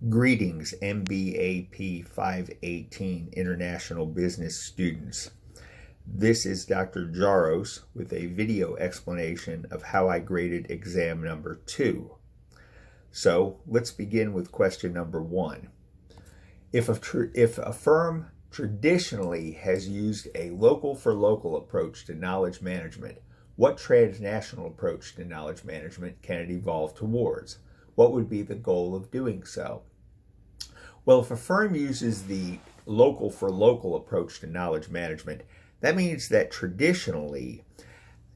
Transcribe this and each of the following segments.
Greetings, MBAP 518 International Business students. This is Dr. Jaros with a video explanation of how I graded exam number 2. So let's begin with question number 1. If a firm traditionally has used a local-for-local approach to knowledge management, what transnational approach to knowledge management can it evolve towards? What would be the goal of doing so? Well, if a firm uses the local-for-local approach to knowledge management, that means that traditionally,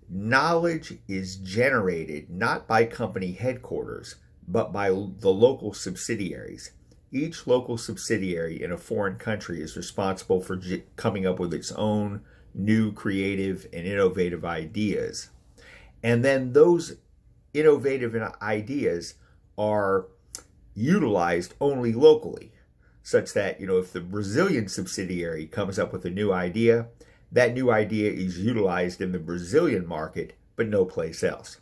knowledge is generated not by company headquarters, but by the local subsidiaries. Each local subsidiary in a foreign country is responsible for coming up with its own new creative and innovative ideas. And then those innovative ideas are utilized only locally, such that, if the Brazilian subsidiary comes up with a new idea, that new idea is utilized in the Brazilian market, but no place else.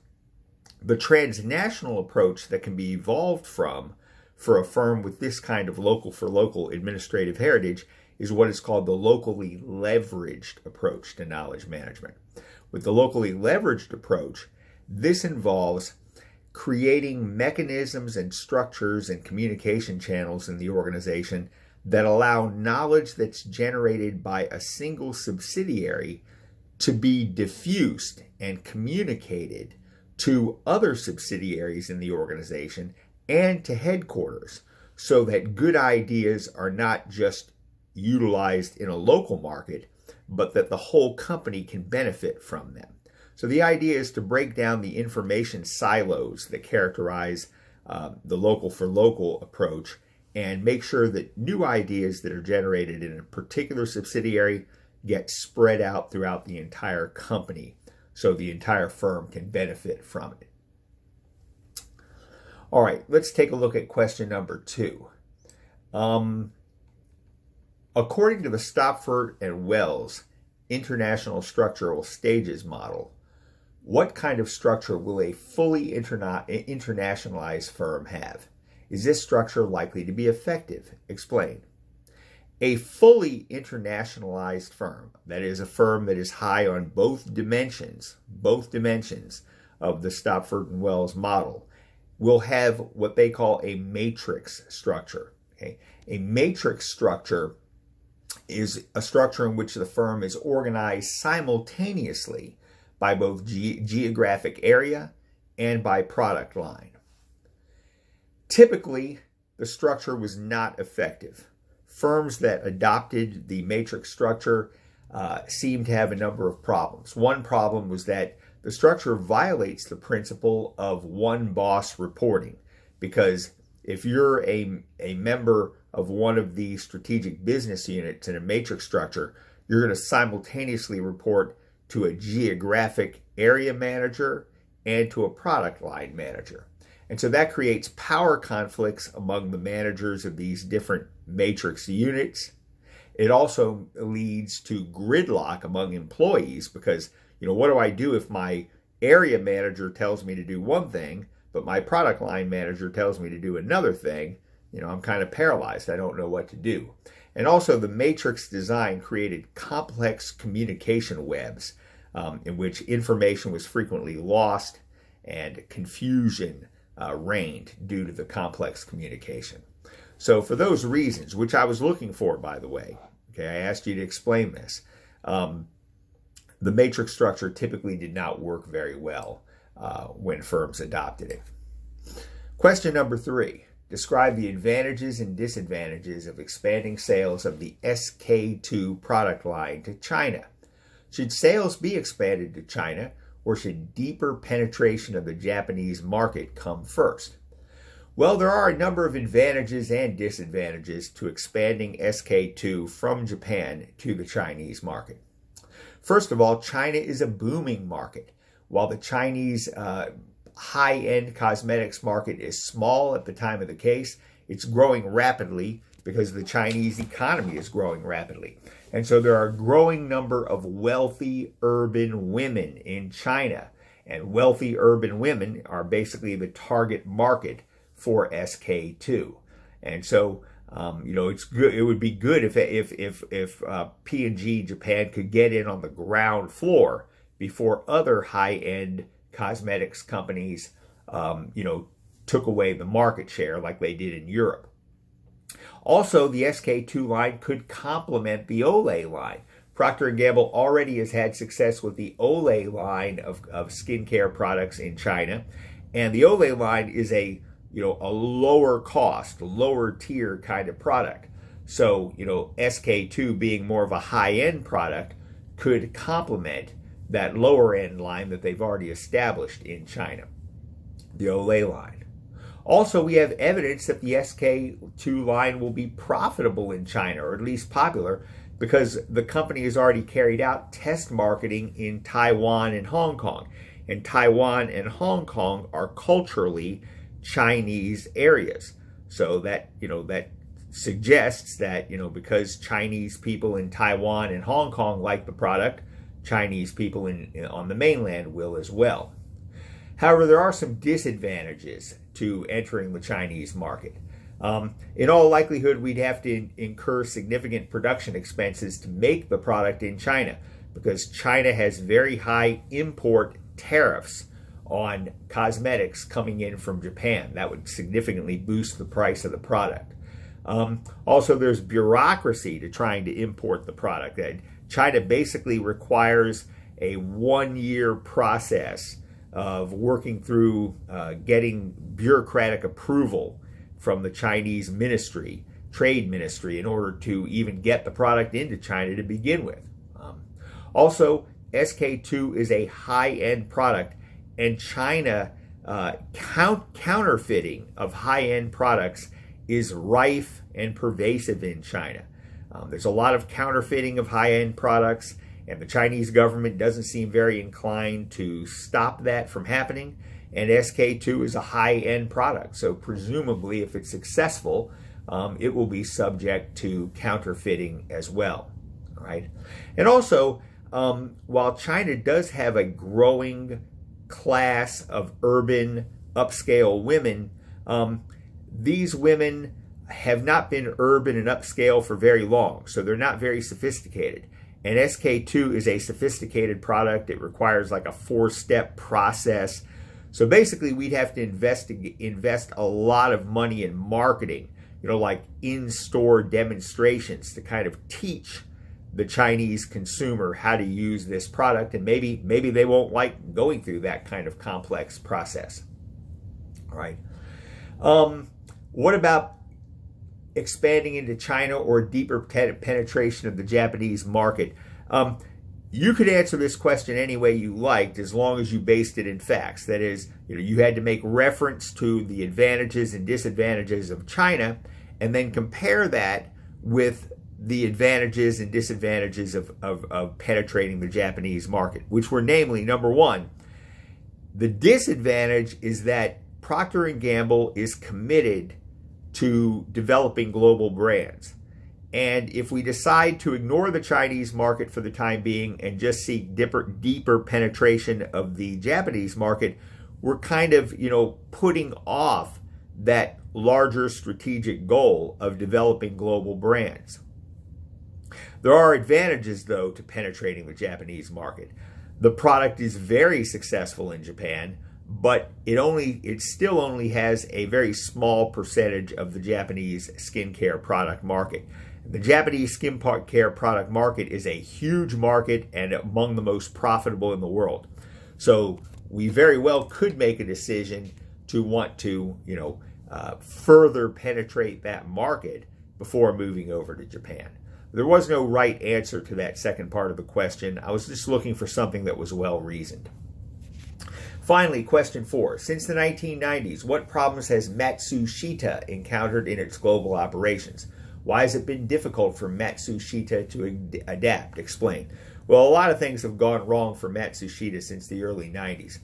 The transnational approach that can be evolved from for a firm with this kind of local-for-local administrative heritage is what is called the locally leveraged approach to knowledge management. With the locally leveraged approach, this involves creating mechanisms and structures and communication channels in the organization that allow knowledge that's generated by a single subsidiary to be diffused and communicated to other subsidiaries in the organization and to headquarters, so that good ideas are not just utilized in a local market, but that the whole company can benefit from them. So the idea is to break down the information silos that characterize the local-for-local approach and make sure that new ideas that are generated in a particular subsidiary get spread out throughout the entire company so the entire firm can benefit from it. All right, let's take a look at question number 2. According to the Stopford and Wells International Structural Stages model, what kind of structure will a fully internationalized firm have? Is this structure likely to be effective? Explain. A fully internationalized firm, that is a firm that is high on both dimensions of the Stopford and Wells model, will have what they call a matrix structure. Okay? A matrix structure is a structure in which the firm is organized simultaneously by both geographic area and by product line. Typically, the structure was not effective. Firms that adopted the matrix structure seemed to have a number of problems. One problem was that the structure violates the principle of one boss reporting, because if you're a member of one of the strategic business units in a matrix structure, you're going to simultaneously report to a geographic area manager and to a product line manager. And so that creates power conflicts among the managers of these different matrix units. It also leads to gridlock among employees because, what do I do if my area manager tells me to do one thing, but my product line manager tells me to do another thing? I'm kind of paralyzed. I don't know what to do. And also the matrix design created complex communication webs in which information was frequently lost and confusion reigned due to the complex communication. So for those reasons, which I was looking for, by the way, okay, I asked you to explain this. The matrix structure typically did not work very well when firms adopted it. Question number 3. Describe the advantages and disadvantages of expanding sales of the SK2 product line to China. Should sales be expanded to China, or should deeper penetration of the Japanese market come first? Well, there are a number of advantages and disadvantages to expanding SK2 from Japan to the Chinese market. First of all, China is a booming market. While the Chinese high-end cosmetics market is small at the time of the case, it's growing rapidly because the Chinese economy is growing rapidly. And so there are a growing number of wealthy urban women in China. And wealthy urban women are basically the target market for SK2. And so, it's good. It would be good if P&G Japan could get in on the ground floor before other high-end cosmetics companies, took away the market share like they did in Europe. Also, the SK-II line could complement the Olay line. Procter & Gamble already has had success with the Olay line of skincare products in China, and the Olay line is a lower cost, lower tier kind of product. So, SK-II being more of a high-end product could complement that lower end line that they've already established in China, the Olay line. Also, we have evidence that the SK-II line will be profitable in China, or at least popular, because the company has already carried out test marketing in Taiwan and Hong Kong. And Taiwan and Hong Kong are culturally Chinese areas. So that, that suggests that, because Chinese people in Taiwan and Hong Kong like the product, Chinese people on the mainland will as well. However, there are some disadvantages to entering the Chinese market. In all likelihood, we'd have to incur significant production expenses to make the product in China, because China has very high import tariffs on cosmetics coming in from Japan. That would significantly boost the price of the product. Also, there's bureaucracy to trying to import the product. China basically requires a 1-year process of working through getting bureaucratic approval from the Chinese ministry, trade ministry, in order to even get the product into China to begin with. Also, SK-II is a high-end product, and China counterfeiting of high-end products is rife and pervasive in China. There's a lot of counterfeiting of high-end products, and the Chinese government doesn't seem very inclined to stop that from happening. And SK-II is a high-end product, so presumably if it's successful, it will be subject to counterfeiting as well. All right? And also, while China does have a growing class of urban upscale women, these women have not been urban and upscale for very long, so they're not very sophisticated. And SK-II is a sophisticated product. It requires like a 4-step process. So basically, we'd have to invest a lot of money in marketing, like in-store demonstrations to kind of teach the Chinese consumer how to use this product, and maybe they won't like going through that kind of complex process. All right. What about expanding into China or deeper penetration of the Japanese market? You could answer this question any way you liked, as long as you based it in facts. That is, you had to make reference to the advantages and disadvantages of China, and then compare that with the advantages and disadvantages of penetrating the Japanese market, which were namely, number one, the disadvantage is that Procter & Gamble is committed to developing global brands. And if we decide to ignore the Chinese market for the time being and just seek deeper penetration of the Japanese market, we're kind of, putting off that larger strategic goal of developing global brands. There are advantages, though, to penetrating the Japanese market. The product is very successful in Japan, but it still only has a very small percentage of the Japanese skincare product market. The Japanese skincare product market is a huge market and among the most profitable in the world. So we very well could make a decision to want to, further penetrate that market before moving over to Japan. There was no right answer to that second part of the question. I was just looking for something that was well reasoned. Finally, question 4. Since the 1990s, what problems has Matsushita encountered in its global operations? Why has it been difficult for Matsushita to adapt? Explain. Well, a lot of things have gone wrong for Matsushita since the early 90s.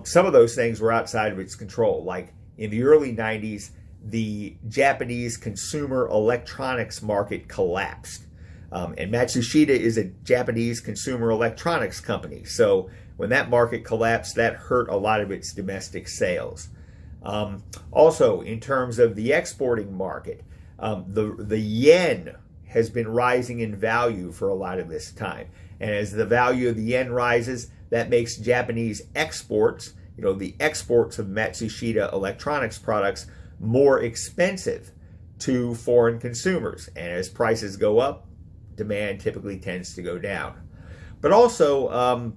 Some of those things were outside of its control. Like in the early 90s, the Japanese consumer electronics market collapsed. And Matsushita is a Japanese consumer electronics company. So when that market collapsed, that hurt a lot of its domestic sales. Also, in terms of the exporting market, the yen has been rising in value for a lot of this time. And as the value of the yen rises, that makes Japanese exports, the exports of Matsushita Electronics products, more expensive to foreign consumers. And as prices go up, demand typically tends to go down. But also,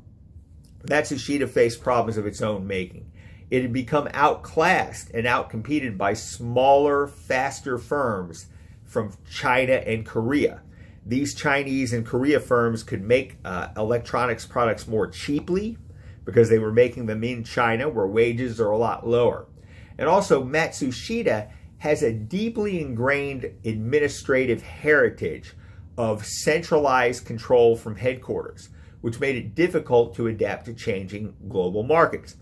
Matsushita faced problems of its own making. It had become outclassed and outcompeted by smaller, faster firms from China and Korea. These Chinese and Korea firms could make electronics products more cheaply because they were making them in China, where wages are a lot lower. And also, Matsushita has a deeply ingrained administrative heritage of centralized control from headquarters, which made it difficult to adapt to changing global markets.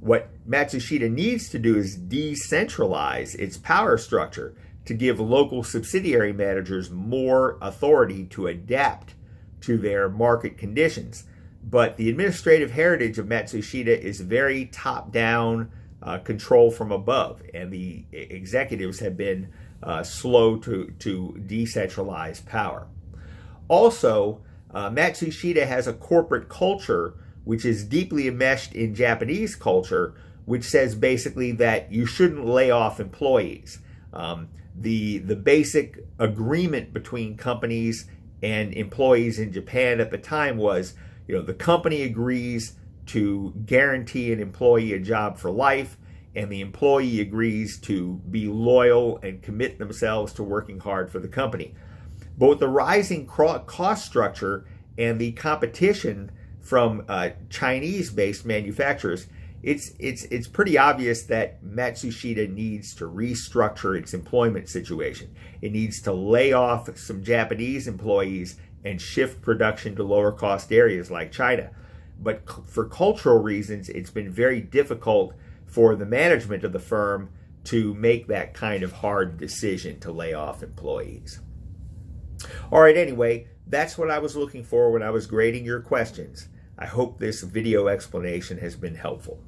What Matsushita needs to do is decentralize its power structure to give local subsidiary managers more authority to adapt to their market conditions. But the administrative heritage of Matsushita is very top-down control from above, and the executives have been slow to decentralize power. Also, Matsushita has a corporate culture which is deeply enmeshed in Japanese culture, which says basically that you shouldn't lay off employees. The basic agreement between companies and employees in Japan at the time was, the company agrees to guarantee an employee a job for life, and the employee agrees to be loyal and commit themselves to working hard for the company. But with the rising cost structure and the competition from Chinese-based manufacturers, it's pretty obvious that Matsushita needs to restructure its employment situation. It needs to lay off some Japanese employees and shift production to lower cost areas like China. But for cultural reasons, it's been very difficult for the management of the firm to make that kind of hard decision to lay off employees. All right, anyway, that's what I was looking for when I was grading your questions. I hope this video explanation has been helpful.